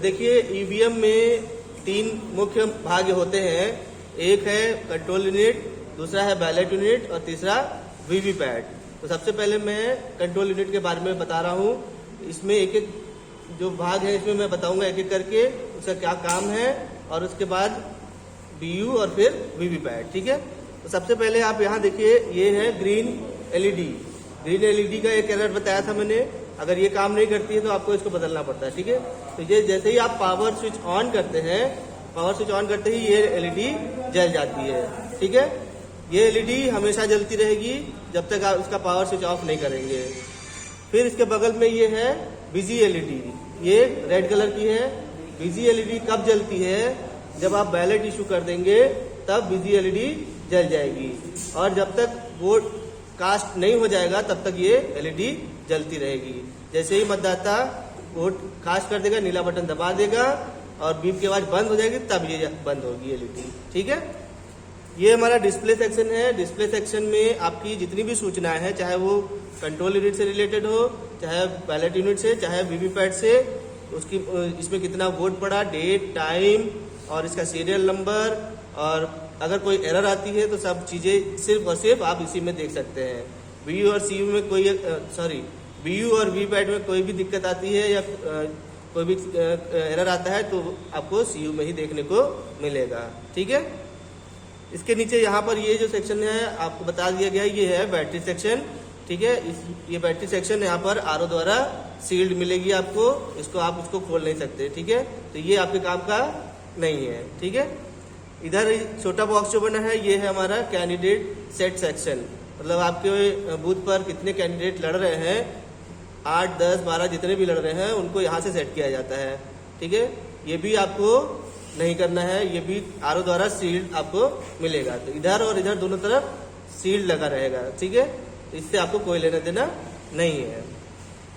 देखिए ईवीएम में 3 मुख्य भाग होते हैं। एक है कंट्रोल यूनिट, दूसरा है बैलेट यूनिट और तीसरा वीवीपैट। तो सबसे पहले मैं कंट्रोल यूनिट के बारे में बता रहा हूँ। इसमें एक एक जो भाग है इसमें मैं बताऊंगा एक एक करके उसका क्या काम है, और उसके बाद बीयू और फिर वीवीपैट। ठीक है, तो सबसे पहले आप यहाँ देखिए, ये है ग्रीन एलईडी। ग्रीन एलईडी का एक एरर बताया था मैंने, अगर ये काम नहीं करती है तो आपको इसको बदलना पड़ता है। ठीक है, तो ये जैसे ही आप पावर स्विच ऑन करते हैं, पावर स्विच ऑन करते ही ये एलईडी जल जाती है। ठीक है, ये एलईडी हमेशा जलती रहेगी जब तक आप इसका पावर स्विच ऑफ नहीं करेंगे। फिर इसके बगल में ये है बिजी एलईडी, ये रेड कलर की है। बिजी एलईडी कब जलती है? जब आप बैलेट इशू कर देंगे तब बिजी एलईडी जल जाएगी, और जब तक वोट कास्ट नहीं हो जाएगा तब तक ये एलईडी जलती रहेगी। जैसे ही मतदाता वोट कास्ट कर देगा, नीला बटन दबा देगा और बीप की आवाज बंद हो जाएगी, तब ये बंद होगी एलईडी। ठीक है, ये हमारा डिस्प्ले सेक्शन है। डिस्प्ले सेक्शन में आपकी जितनी भी सूचनाएं हैं, चाहे वो कंट्रोल यूनिट से रिलेटेड हो, चाहे बैलेट यूनिट से, चाहे वीवीपैट से, उसकी इसमें कितना वोट पड़ा, डेट, टाइम और इसका सीरियल नंबर, और अगर कोई एरर आती है तो सब चीजें सिर्फ और सिर्फ आप इसी में देख सकते हैं। बीयू और सीयू में बीयू और वीवीपैट में कोई भी दिक्कत आती है या कोई भी एरर आता है तो आपको सीयू में ही देखने को मिलेगा। ठीक है, इसके नीचे यहाँ पर ये जो सेक्शन है आपको बता दिया गया है, ये है बैटरी सेक्शन। ठीक है, ये बैटरी सेक्शन यहाँ पर आरओ द्वारा सील्ड मिलेगी आपको, इसको आप उसको खोल नहीं सकते। ठीक है, तो ये आपके काम का नहीं है। ठीक है, इधर छोटा बॉक्स जो बना है ये है हमारा कैंडिडेट सेट सेक्शन, मतलब आपके बूथ पर कितने कैंडिडेट लड़ रहे हैं, 8, 10, 12 जितने भी लड़ रहे हैं उनको यहाँ से सेट किया जाता है। ठीक है, ये भी आपको नहीं करना है, ये भी आरओ द्वारा सील्ड आपको मिलेगा। तो इधर और इधर दोनों तरफ सील्ड लगा रहेगा। ठीक है, इससे आपको कोई लेना देना नहीं है।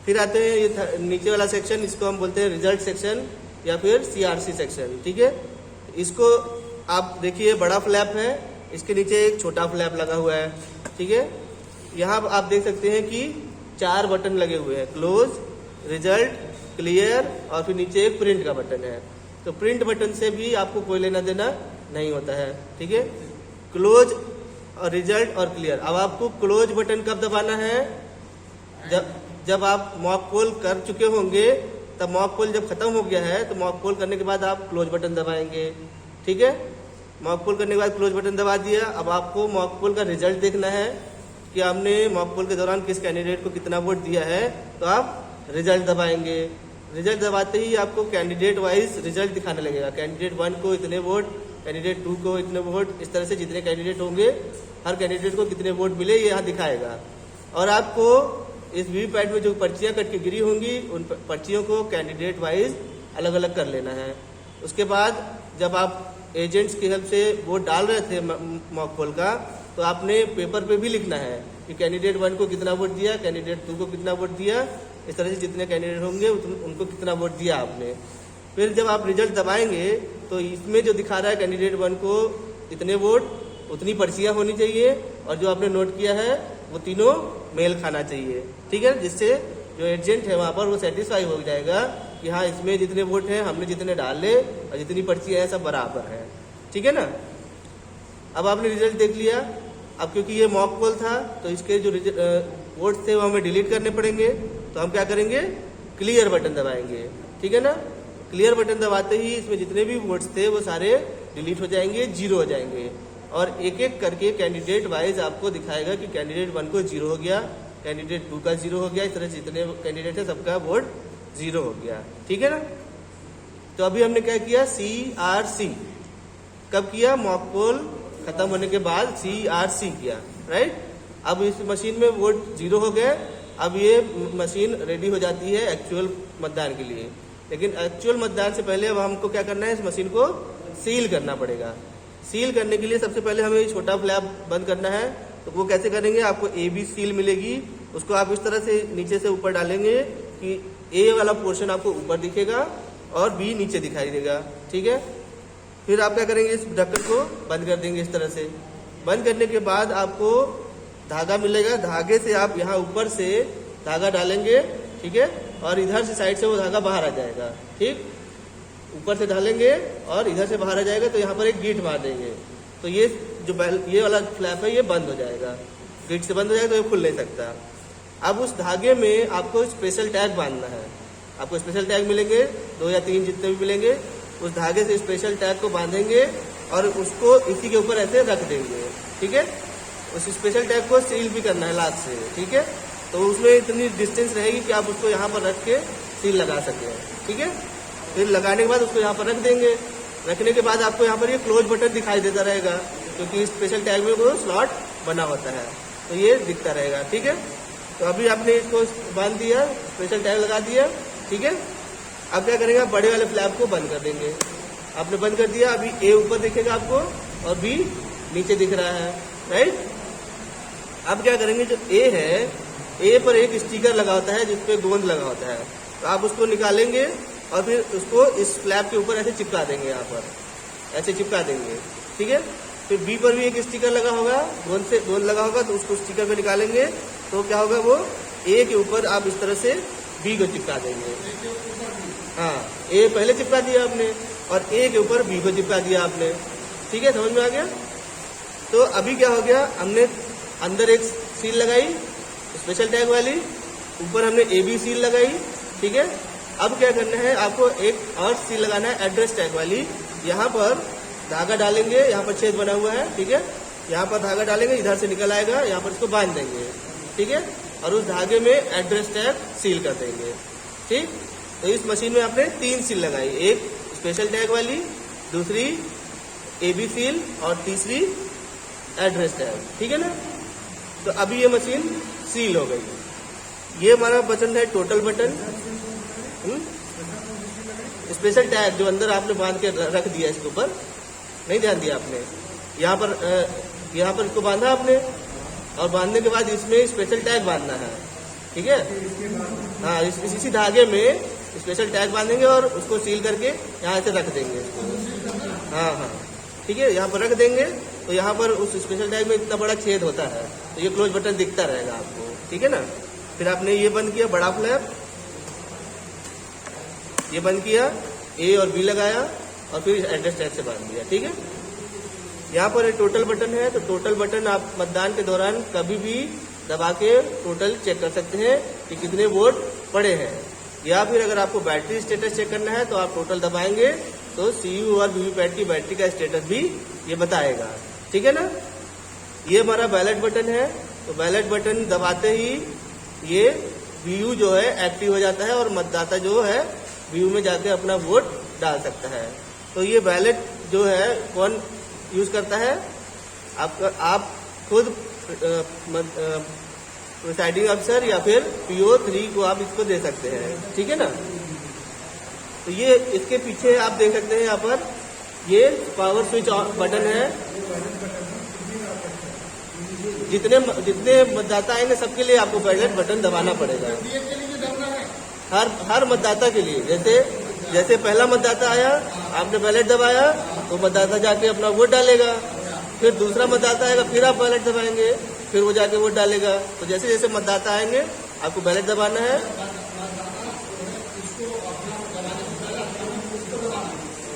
फिर आते हैं ये नीचे वाला सेक्शन, इसको हम बोलते हैं रिजल्ट सेक्शन या फिर सीआरसी सेक्शन। ठीक है, इसको आप देखिए बड़ा फ्लैप है, इसके नीचे एक छोटा फ्लैप लगा हुआ है। ठीक है, यहाँ आप देख सकते हैं कि 4 बटन लगे हुए हैं, क्लोज, रिजल्ट, क्लियर और फिर नीचे एक प्रिंट का बटन है। तो प्रिंट बटन से भी आपको कोई लेना देना नहीं होता है। ठीक है, क्लोज और रिजल्ट और क्लियर। अब आपको क्लोज बटन कब दबाना है? जब आप मॉक पोल कर चुके होंगे, तब मॉक पोल जब खत्म हो गया है तो मॉक पोल करने के बाद आप क्लोज बटन दबाएंगे। ठीक है, मॉक पोल करने के बाद क्लोज बटन दबा दिया। अब आपको मॉक पोल का रिजल्ट देखना है कि आपने मॉक पोल के दौरान किस कैंडिडेट को कितना वोट दिया है, तो आप रिजल्ट दबाएंगे। रिजल्ट दबाते ही आपको कैंडिडेट वाइज रिजल्ट दिखाने लगेगा, कैंडिडेट 1 को इतने वोट, कैंडिडेट 2 को इतने वोट, इस तरह से जितने कैंडिडेट होंगे हर कैंडिडेट को कितने वोट मिले ये यहाँ दिखाएगा। और आपको इस वीवीपैट में जो पर्चियां कट के गिरी होंगी उन पर्चियों को कैंडिडेट वाइज अलग अलग कर लेना है। उसके बाद जब आप एजेंट्स की हेल्प से वोट डाल रहे थे मॉक पोल का, तो आपने पेपर पे भी लिखना है कि कैंडिडेट 1 को कितना वोट दिया, कैंडिडेट 2 को कितना वोट दिया, इस तरह से जितने कैंडिडेट होंगे उनको कितना वोट दिया आपने। फिर जब आप रिजल्ट दबाएंगे तो इसमें जो दिखा रहा है कैंडिडेट 1 को इतने वोट, उतनी पर्चियां होनी चाहिए, और जो आपने नोट किया है वो तीनों मेल खाना चाहिए। ठीक है, जिससे जो एजेंट है वहां पर वो सेटिस्फाई हो जाएगा कि हाँ इसमें जितने वोट हैं हमने जितने डाले और जितनी पर्चियां हैं सब बराबर है। ठीक है ना, अब आपने रिजल्ट देख लिया। अब क्योंकि ये मॉक पोल था तो इसके जो वोट थे वो हमें डिलीट करने पड़ेंगे, तो हम क्या करेंगे, क्लियर बटन दबाएंगे। ठीक है ना, क्लियर बटन दबाते ही इसमें जितने भी वोट्स थे वो सारे डिलीट हो जाएंगे, 0 हो जाएंगे, और एक एक करके कैंडिडेट वाइज आपको दिखाएगा कि कैंडिडेट 1 को 0 हो गया, कैंडिडेट 2 का 0 हो गया, इस तरह से जितने कैंडिडेट है सबका वोट 0 हो गया। ठीक है ना, तो अभी हमने क्या किया, CRC कब किया, मॉक पोल खत्म होने के बाद CRC किया, राइट। अब इस मशीन में वोट 0 हो गए, अब ये मशीन रेडी हो जाती है एक्चुअल मतदान के लिए। लेकिन एक्चुअल मतदान से पहले अब हमको क्या करना है, इस मशीन को सील करना पड़ेगा। सील करने के लिए सबसे पहले हमें ये छोटा फ्लैप बंद करना है। तो वो कैसे करेंगे, आपको AB सील मिलेगी, उसको आप इस तरह से नीचे से ऊपर डालेंगे कि A वाला पोर्शन आपको ऊपर दिखेगा और B नीचे दिखाई देगा। ठीक है, फिर आप क्या करेंगे, इस ढक्कन को बंद कर देंगे इस तरह से। बंद करने के बाद आपको धागा मिलेगा, धागे से आप यहाँ ऊपर से धागा डालेंगे, ठीक है, और इधर से साइड से वो धागा बाहर आ जाएगा। ठीक, ऊपर से डालेंगे और इधर से बाहर आ जाएगा, तो यहाँ पर एक गीट मार देंगे, तो ये जो ये वाला फ्लैप है ये बंद हो जाएगा, गीट से बंद हो जाएगा, तो ये खुल नहीं सकता। अब उस धागे में आपको स्पेशल टैग बांधना है। आपको स्पेशल टैग मिलेंगे 2 या 3 जितने भी मिलेंगे, उस धागे से स्पेशल टैग को बांधेंगे और उसको इसी के ऊपर ऐसे रख देंगे। ठीक है, उस स्पेशल टैग को सील भी करना है लाक से। ठीक है, तो उसमें इतनी डिस्टेंस रहेगी कि आप उसको यहाँ पर रख के सील लगा सकें। ठीक है, फिर लगाने के बाद उसको यहाँ पर रख देंगे। रखने के बाद आपको यहाँ पर ये क्लोज बटन दिखाई देता रहेगा, क्योंकि स्पेशल टैग में वो स्लॉट बना होता है, तो ये दिखता रहेगा। ठीक है, तो अभी आपने इसको बांध दिया, स्पेशल टैग लगा दिया। ठीक है, अब क्या करेंगे, आप बड़े वाले फ्लैप को बंद कर देंगे। आपने बंद कर दिया, अभी ए ऊपर दिखेगा आपको और बी नीचे दिख रहा है, राइट। अब क्या करेंगे, जो ए है, ए पर एक स्टिकर लगा होता है जिसपे गोंद लगा होता है, तो आप उसको निकालेंगे और फिर उसको इस फ्लैप के ऊपर ऐसे चिपका देंगे, यहाँ पर ऐसे चिपका देंगे। ठीक है, फिर बी पर भी एक स्टिकर लगा होगा, गोंद लगा होगा, तो उसको स्टिकर पे निकालेंगे, तो क्या होगा, वो ए के ऊपर आप इस तरह से बी को चिपका देंगे। हाँ, ए पहले चिपका दिया आपने और ए के ऊपर बी को चिपका दिया आपने। ठीक है, समझ में आ गया। तो अभी क्या हो गया, हमने अंदर एक सील लगाई स्पेशल टैग वाली, ऊपर हमने ए बी सील लगाई। ठीक है, अब क्या करना है, आपको एक और सील लगाना है एड्रेस टैग वाली। यहाँ पर धागा डालेंगे, यहाँ पर छेद बना हुआ है। ठीक है, यहाँ पर धागा डालेंगे, इधर से निकल आएगा, यहाँ पर इसको बांध देंगे। ठीक है, और उस धागे में एड्रेस टैग सील कर देंगे। ठीक, तो इस मशीन में आपने 3 सील लगाई, एक स्पेशल टैग वाली, दूसरी एबी सील और तीसरी एड्रेस टैग। ठीक है ना, तो अभी ये मशीन सील हो गई। ये हमारा बटन है टोटल बटन। स्पेशल टैग जो अंदर आपने बांध के रख दिया, इसके ऊपर नहीं ध्यान दिया आपने, यहाँ पर इसको बांधा आपने, और बांधने के बाद इसमें स्पेशल टैग बांधना है। ठीक है, हाँ, इसी धागे में स्पेशल टैग बांधेंगे और उसको सील करके यहाँ से रख देंगे इसको। हाँ, ठीक है, यहाँ पर रख देंगे, तो यहाँ पर उस स्पेशल टैग में इतना बड़ा छेद होता है, तो ये क्लोज बटन दिखता रहेगा आपको। ठीक है ना, फिर आपने ये बंद किया बड़ा फ्लैप, ये बंद किया, ए और बी लगाया और फिर एड्रेस टैग से बांध दिया। ठीक है, यहाँ पर एक टोटल बटन है, तो टोटल बटन आप मतदान के दौरान कभी भी दबा के टोटल चेक कर सकते हैं कि कितने वोट पड़े हैं, या फिर अगर आपको बैटरी स्टेटस चेक करना है तो आप टोटल दबाएंगे तो सीयू और वीवीपैट की बैटरी का स्टेटस भी ये बताएगा। ठीक है ना, ये हमारा बैलेट बटन है, तो बैलेट बटन दबाते ही ये वीयू जो है एक्टिव हो जाता है और मतदाता जो है वीयू में जाके अपना वोट डाल सकता है। तो ये बैलेट जो है कौन यूज करता है, आप खुद प्रिसाइडिंग अफसर या फिर PO3 को आप इसको दे सकते हैं। ठीक है ना, तो ये इसके पीछे आप देख सकते हैं, यहाँ पर ये पावर स्विच बटन है। जितने मतदाता आएंगे सबके लिए आपको बैलेट बटन दबाना पड़ेगा, हर मतदाता के लिए। जैसे पहला मतदाता आया, आपने बैलेट दबाया, तो मतदाता जाके अपना वोट डालेगा, फिर दूसरा मतदाता आएगा, फिर आप बैलेट दबाएंगे, फिर वो जाके वोट डालेगा। तो जैसे जैसे मतदाता आएंगे आपको बैलेट दबाना है।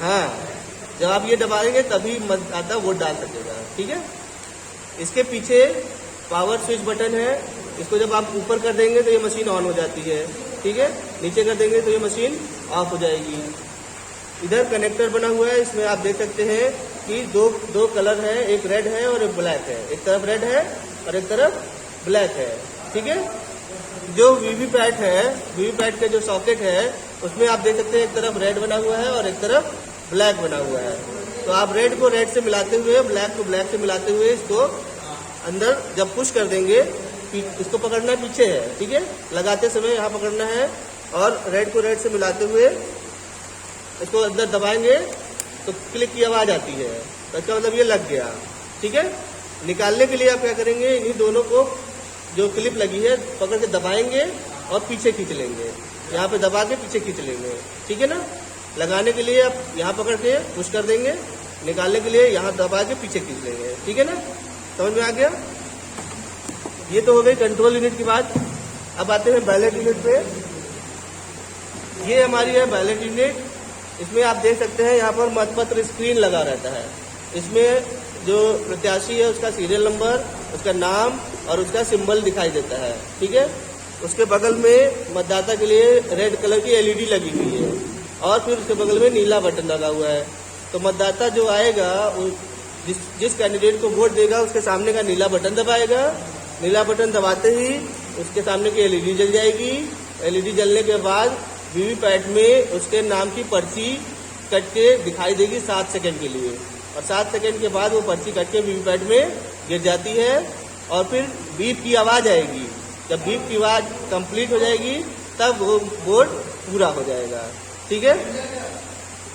हाँ, जब आप ये दबाएंगे तभी मतदाता वोट डाल सकेगा। ठीक है, इसके पीछे पावर स्विच बटन है, इसको जब आप ऊपर कर देंगे तो ये मशीन ऑन हो जाती है। ठीक है, नीचे कर देंगे तो ये मशीन ऑफ हो जाएगी। इधर कनेक्टर बना हुआ है, इसमें आप देख सकते हैं कि दो कलर है, एक रेड है और एक ब्लैक है। एक तरफ रेड है और एक तरफ ब्लैक है। ठीक है, जो वीवीपैट है, वीवीपैट का जो सॉकेट है उसमें आप देख सकते हैं एक तरफ रेड बना हुआ है और एक तरफ ब्लैक बना हुआ है। तो आप रेड को रेड से मिलाते हुए, ब्लैक को ब्लैक से मिलाते हुए इसको अंदर जब पुश कर देंगे, इसको पकड़ना पीछे है। ठीक है, लगाते समय यहाँ पकड़ना है और रेड को रेड से मिलाते हुए इसको अंदर दबाएंगे तो क्लिक की आवाज आती है, तो इसका मतलब ये लग गया। ठीक है, निकालने के लिए आप क्या करेंगे, इन्हीं दोनों को जो क्लिप लगी है पकड़ के दबाएंगे और पीछे खींच लेंगे, यहाँ पे दबा के पीछे खींच लेंगे। ठीक है ना, लगाने के लिए आप यहाँ पकड़ के पुश कर देंगे, निकालने के लिए यहाँ दबा के पीछे खींच लेंगे। ठीक है ना, समझ में आ गया। ये तो हो गई कंट्रोल यूनिट की बात। अब आते हैं बैलेट यूनिट पे। ये हमारी है बैलेट यूनिट। इसमें आप देख सकते हैं यहाँ पर मतपत्र स्क्रीन लगा रहता है। इसमें जो प्रत्याशी है उसका सीरियल नंबर, उसका नाम और उसका सिंबल दिखाई देता है। ठीक है, उसके बगल में मतदाता के लिए रेड कलर की एलईडी लगी हुई है और फिर उसके बगल में नीला बटन लगा हुआ है। तो मतदाता जो आएगा जिस कैंडिडेट को वोट देगा उसके सामने का नीला बटन दबाएगा। नीला बटन दबाते ही उसके सामने की एलईडी जल जाएगी। एलईडी जलने के बाद वीवीपैट में उसके नाम की पर्ची कट के दिखाई देगी 7 सेकंड के लिए, और 7 सेकंड के बाद वो पर्ची कट के वीवीपैट में गिर जाती है और फिर बीप की आवाज़ आएगी। जब बीप की आवाज़ कंप्लीट हो जाएगी तब वो वोट पूरा हो जाएगा। ठीक है,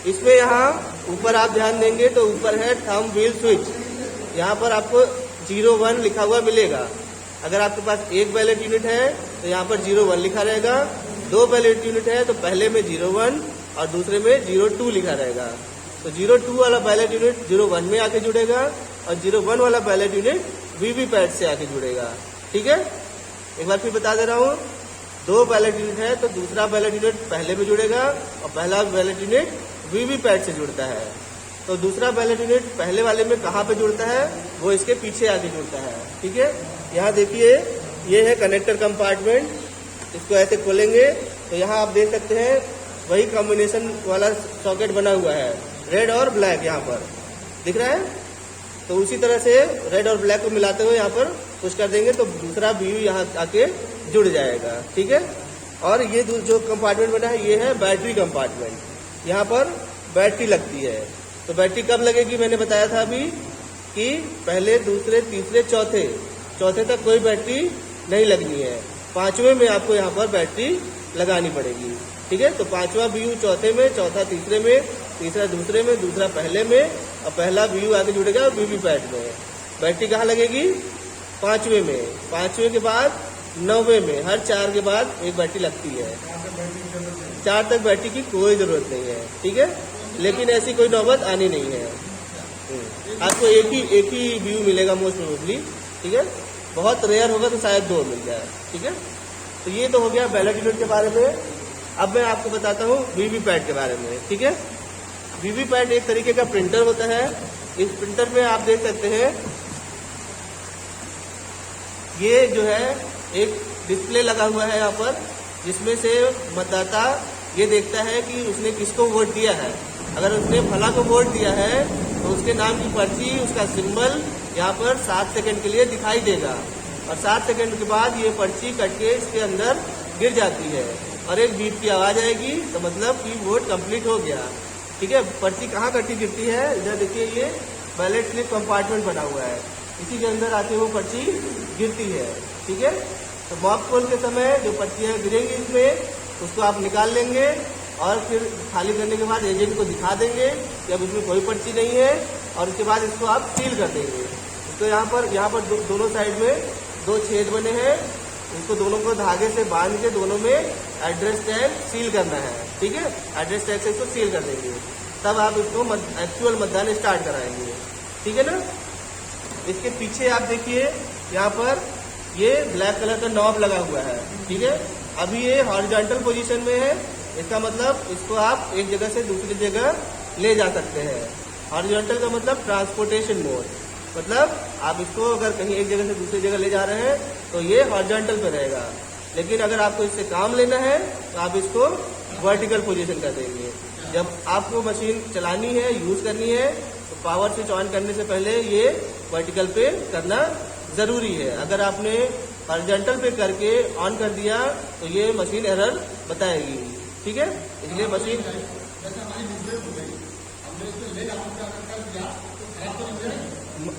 इसमें यहाँ ऊपर आप ध्यान देंगे तो ऊपर है थंब व्हील स्विच। यहाँ पर आपको 01 लिखा हुआ मिलेगा। अगर आपके पास एक बैलेट यूनिट है तो यहाँ पर 01 लिखा रहेगा। 2 बैलेट यूनिट है तो पहले में 01 और दूसरे में 02 लिखा रहेगा। तो 02 वाला बैलेट यूनिट 01 में आके जुड़ेगा और 01 वाला बैलेट यूनिट वीवीपैट से आके जुड़ेगा। ठीक है, एक बार फिर बता दे रहा हूँ, 2 बैलेट यूनिट है तो दूसरा बैलेट यूनिट पहले में जुड़ेगा और पहला बैलेट यूनिट वीवीपैट से जुड़ता है। तो दूसरा बैलेट यूनिट पहले वाले में कहाँ पे जुड़ता है, वो इसके पीछे आके जुड़ता है। ठीक है, यहाँ देखिए ये है कनेक्टर कंपार्टमेंट। इसको ऐसे खोलेंगे तो यहाँ आप देख सकते हैं वही कॉम्बिनेशन वाला सॉकेट बना हुआ है, रेड और ब्लैक यहाँ पर दिख रहा है। तो उसी तरह से रेड और ब्लैक को मिलाते हुए यहाँ पर पुश कर देंगे तो दूसरा व्यू यहाँ आके जुड़ जाएगा। ठीक है, और ये जो कंपार्टमेंट बना है ये है बैटरी कंपार्टमेंट। यहाँ पर बैटरी लगती है। तो बैटरी कब लगेगी मैंने बताया था अभी कि पहले, दूसरे, तीसरे, चौथे तक कोई बैटरी नहीं लगनी है। 5वें में आपको यहाँ पर बैटरी लगानी पड़ेगी। ठीक है, तो 5वां व्यू चौथे में, चौथा तीसरे में, तीसरा दूसरे में, दूसरा पहले में और पहला व्यू आगे जुड़ेगा वीवीपैट में। बैटरी कहाँ लगेगी, 5वें में, 5वें के बाद 9वें में, हर 4 के बाद एक बैटरी लगती है। 4 तक बैटरी की कोई जरूरत नहीं है। ठीक है, लेकिन ऐसी कोई नौबत आनी नहीं है। आपको एक ही व्यू मिलेगा मोस्ट प्रोबेबली। ठीक है, बहुत रेयर होगा तो शायद 2 मिल जाए। ठीक है, तो ये तो हो गया बैलेट यूनिट के बारे में। अब मैं आपको बताता हूँ वीवीपैट के बारे में। ठीक है, वीवीपैट एक तरीके का प्रिंटर होता है। इस प्रिंटर में आप देख सकते हैं ये जो है एक डिस्प्ले लगा हुआ है यहाँ पर, जिसमें से मतदाता ये देखता है कि उसने किसको वोट दिया है। अगर उसने फला को वोट दिया है तो उसके नाम की पर्ची, उसका सिंबल यहाँ पर 7 सेकंड के लिए दिखाई देगा और 7 सेकंड के बाद ये पर्ची कट के इसके अंदर गिर जाती है और एक बीप की आवाज़ आएगी तो मतलब कि वोट कंप्लीट हो गया। ठीक है, पर्ची कहाँ कटी गिरती है, इधर देखिए ये बैलेट स्लिप कंपार्टमेंट बना हुआ है, इसी के अंदर आके वो पर्ची गिरती है। ठीक है, तो मॉक पोल के समय जो पर्चियाँ गिरेंगी इसमें उसको आप निकाल लेंगे और फिर खाली करने के बाद एजेंट को दिखा देंगे कि अब इसमें कोई पर्ची नहीं है और उसके बाद इसको आप सील कर देंगे। तो यहाँ पर दोनों साइड में 2 छेद बने हैं, उसको दोनों को धागे से बांध के दोनों में एड्रेस टैग सील करना है। ठीक है, एड्रेस टैग से इसको सील कर देंगे, तब आप इसको एक्चुअल मतदान स्टार्ट कराएंगे। ठीक है ना। इसके पीछे आप देखिए यहाँ पर ये ब्लैक कलर का नॉब लगा हुआ है। ठीक है, अभी ये हॉरिजॉन्टल पोजीशन में है, इसका मतलब इसको आप एक जगह से दूसरी जगह ले जा सकते हैं। हॉरिजॉन्टल का मतलब ट्रांसपोर्टेशन मोड, मतलब आप इसको अगर कहीं एक जगह से दूसरी जगह ले जा रहे हैं तो ये हॉरिजॉन्टल पे रहेगा, लेकिन अगर आपको इससे काम लेना है तो आप इसको वर्टिकल पोजीशन कर देंगे। जब आपको मशीन चलानी है, यूज करनी है, तो पावर स्विच ऑन करने से पहले ये वर्टिकल पे करना जरूरी है। अगर आपने हॉरिजॉन्टल पे करके ऑन कर दिया तो ये मशीन एरर बताएगी। ठीक है, इसलिए मशीन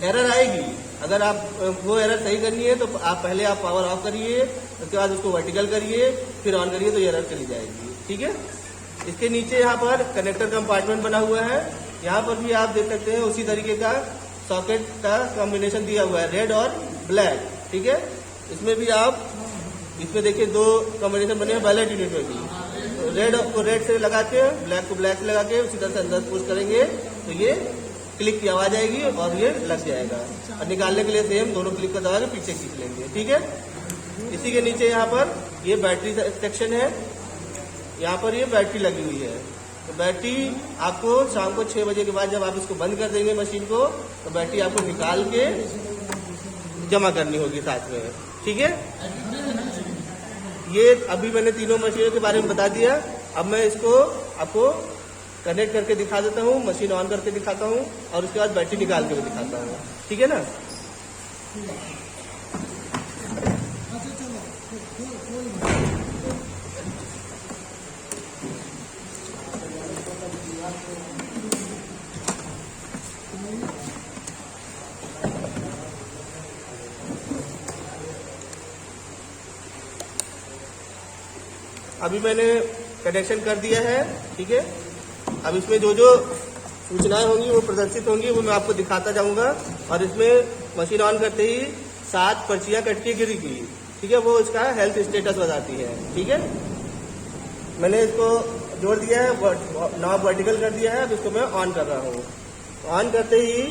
एरर आएगी। अगर आप वो एरर सही करनी है तो आप पहले आप पावर ऑफ करिए, उसके बाद उसको वर्टिकल करिए, फिर ऑन करिए तो ये एरर चली जाएगी। ठीक है, इसके नीचे यहाँ पर कनेक्टर कंपार्टमेंट बना हुआ है, यहाँ पर भी आप देख सकते हैं उसी तरीके का सॉकेट का कॉम्बिनेशन दिया हुआ है, रेड और ब्लैक। ठीक है, इसमें भी आप इसमें देखिए 2 कॉम्बिनेशन बने हैं बैलेट यूनिट में भी। तो रेड को रेड से लगा के, ब्लैक को ब्लैक से लगा के उसी तरह से अंदर पुश करेंगे तो ये क्लिक की आवाज आएगी और ये लग जाएगा। और निकालने के लिए सेम दोनों क्लिक को दबा के पीछे खींच लेंगे। ठीक है, इसी के नीचे यहाँ पर ये बैटरी सेक्शन है, यहाँ पर ये बैटरी लगी हुई है। तो बैटरी आपको शाम को 6 बजे के बाद जब आप इसको बंद कर देंगे मशीन को, तो बैटरी आपको निकाल के जमा करनी होगी साथ में, ठीक है। ये अभी मैंने तीनों मशीनों के बारे में बता दिया। अब मैं इसको आपको कनेक्ट करके दिखा देता हूँ, मशीन ऑन करके दिखाता हूँ और उसके बाद बैटरी निकाल के भी दिखाता हूँ, ठीक है ना। अभी मैंने कनेक्शन कर दिया है, ठीक है। अब इसमें जो जो सूचनाएं होंगी वो प्रदर्शित होंगी, वो मैं आपको दिखाता जाऊंगा। और इसमें मशीन ऑन करते ही 7 पर्चियां कट के गिरेगी, ठीक है। वो इसका हेल्थ स्टेटस बताती है, ठीक है। मैंने इसको जोड़ दिया है, नॉब वर्टिकल कर दिया है। अब इसको मैं ऑन कर रहा हूँ। ऑन करते ही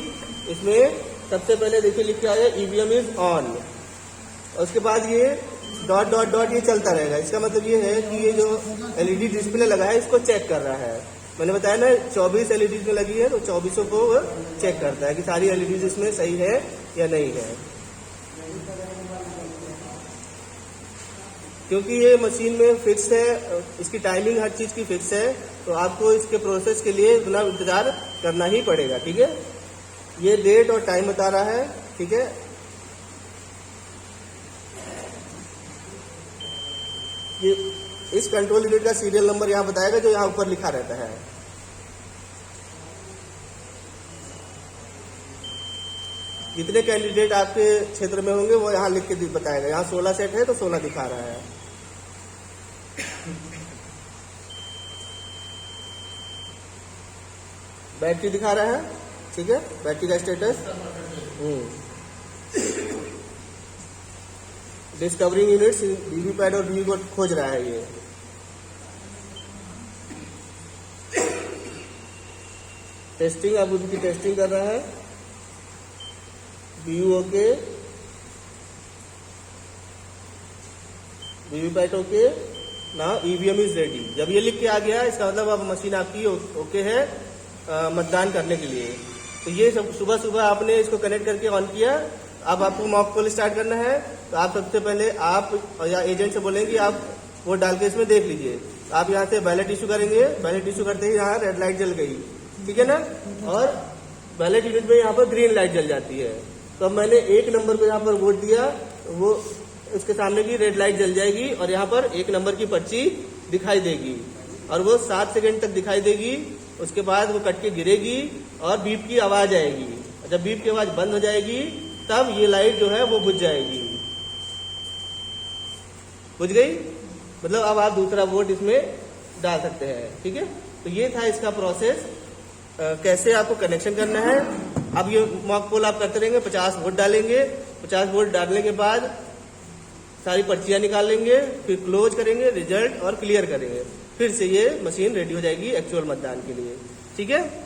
इसमें सबसे पहले देखिए लिख के आया ईवीएम इज ऑन। उसके बाद ये डॉट डॉट डॉट ये चलता रहेगा। इसका मतलब ये है कि ये जो एलईडी डिस्प्ले लगा है इसको चेक कर रहा है। मैंने बताया ना 24 एलईडी में लगी है, तो 24 को वो चेक करता है कि सारी एलईडी इसमें सही है या नहीं है। क्योंकि ये मशीन में फिक्स है, इसकी टाइमिंग हर चीज की फिक्स है, तो आपको इसके प्रोसेस के लिए इतना इंतजार करना ही पड़ेगा, ठीक है। ये डेट और टाइम बता रहा है, ठीक है। ये इस कंट्रोल यूनिट का सीरियल नंबर यहाँ बताएगा, जो यहाँ ऊपर लिखा रहता है। जितने कैंडिडेट आपके क्षेत्र में होंगे वो यहाँ लिख के बताएगा। यहाँ 16 सेट है तो 16 दिखा रहा है। बैटरी दिखा रहा है, ठीक है, बैटरी का स्टेटस। डिस्कवरिंग यूनिट्स वीवी पैड और वीवी को खोज रहा है ये। टेस्टिंग, अब उनकी टेस्टिंग कर रहा है। VV okay, VVPAT okay, now EVM is ready. जब ये लिख के आ गया इसका मतलब अब मशीन आपकी ओके है मतदान करने के लिए। तो ये सब सुबह सुबह आपने इसको कनेक्ट करके ऑन किया। अब आपको मॉक पोल स्टार्ट करना है, तो आप सबसे पहले आप या एजेंट से बोलेंगे कि आप वोट डाल के इसमें देख लीजिए। आप यहाँ से बैलेट इशू करेंगे। बैलेट इशू करते ही यहाँ रेड लाइट जल गई, ठीक है ना, और बैलेट यूनिट में यहाँ पर ग्रीन लाइट जल जाती है। तो अब मैंने 1 नंबर को यहाँ पर वोट दिया, वो उसके सामने की रेड लाइट जल जाएगी और यहाँ पर 1 नंबर की पर्ची दिखाई देगी और वो 7 सेकेंड तक दिखाई देगी। उसके बाद वो कट के गिरेगी और बीप की आवाज आएगी। जब बीप की आवाज बंद हो जाएगी तब ये लाइट जो है वो बुझ जाएगी। बुझ गई, मतलब अब आप दूसरा वोट इसमें डाल सकते हैं, ठीक है। तो ये था इसका प्रोसेस, कैसे आपको कनेक्शन करना है। अब ये मॉक पोल आप करते रहेंगे, 50 वोट डालेंगे। 50 वोट डालने के बाद सारी पर्चियां निकाल लेंगे, फिर क्लोज करेंगे रिजल्ट और क्लियर करेंगे। फिर से ये मशीन रेडी हो जाएगी एक्चुअल मतदान के लिए, ठीक है।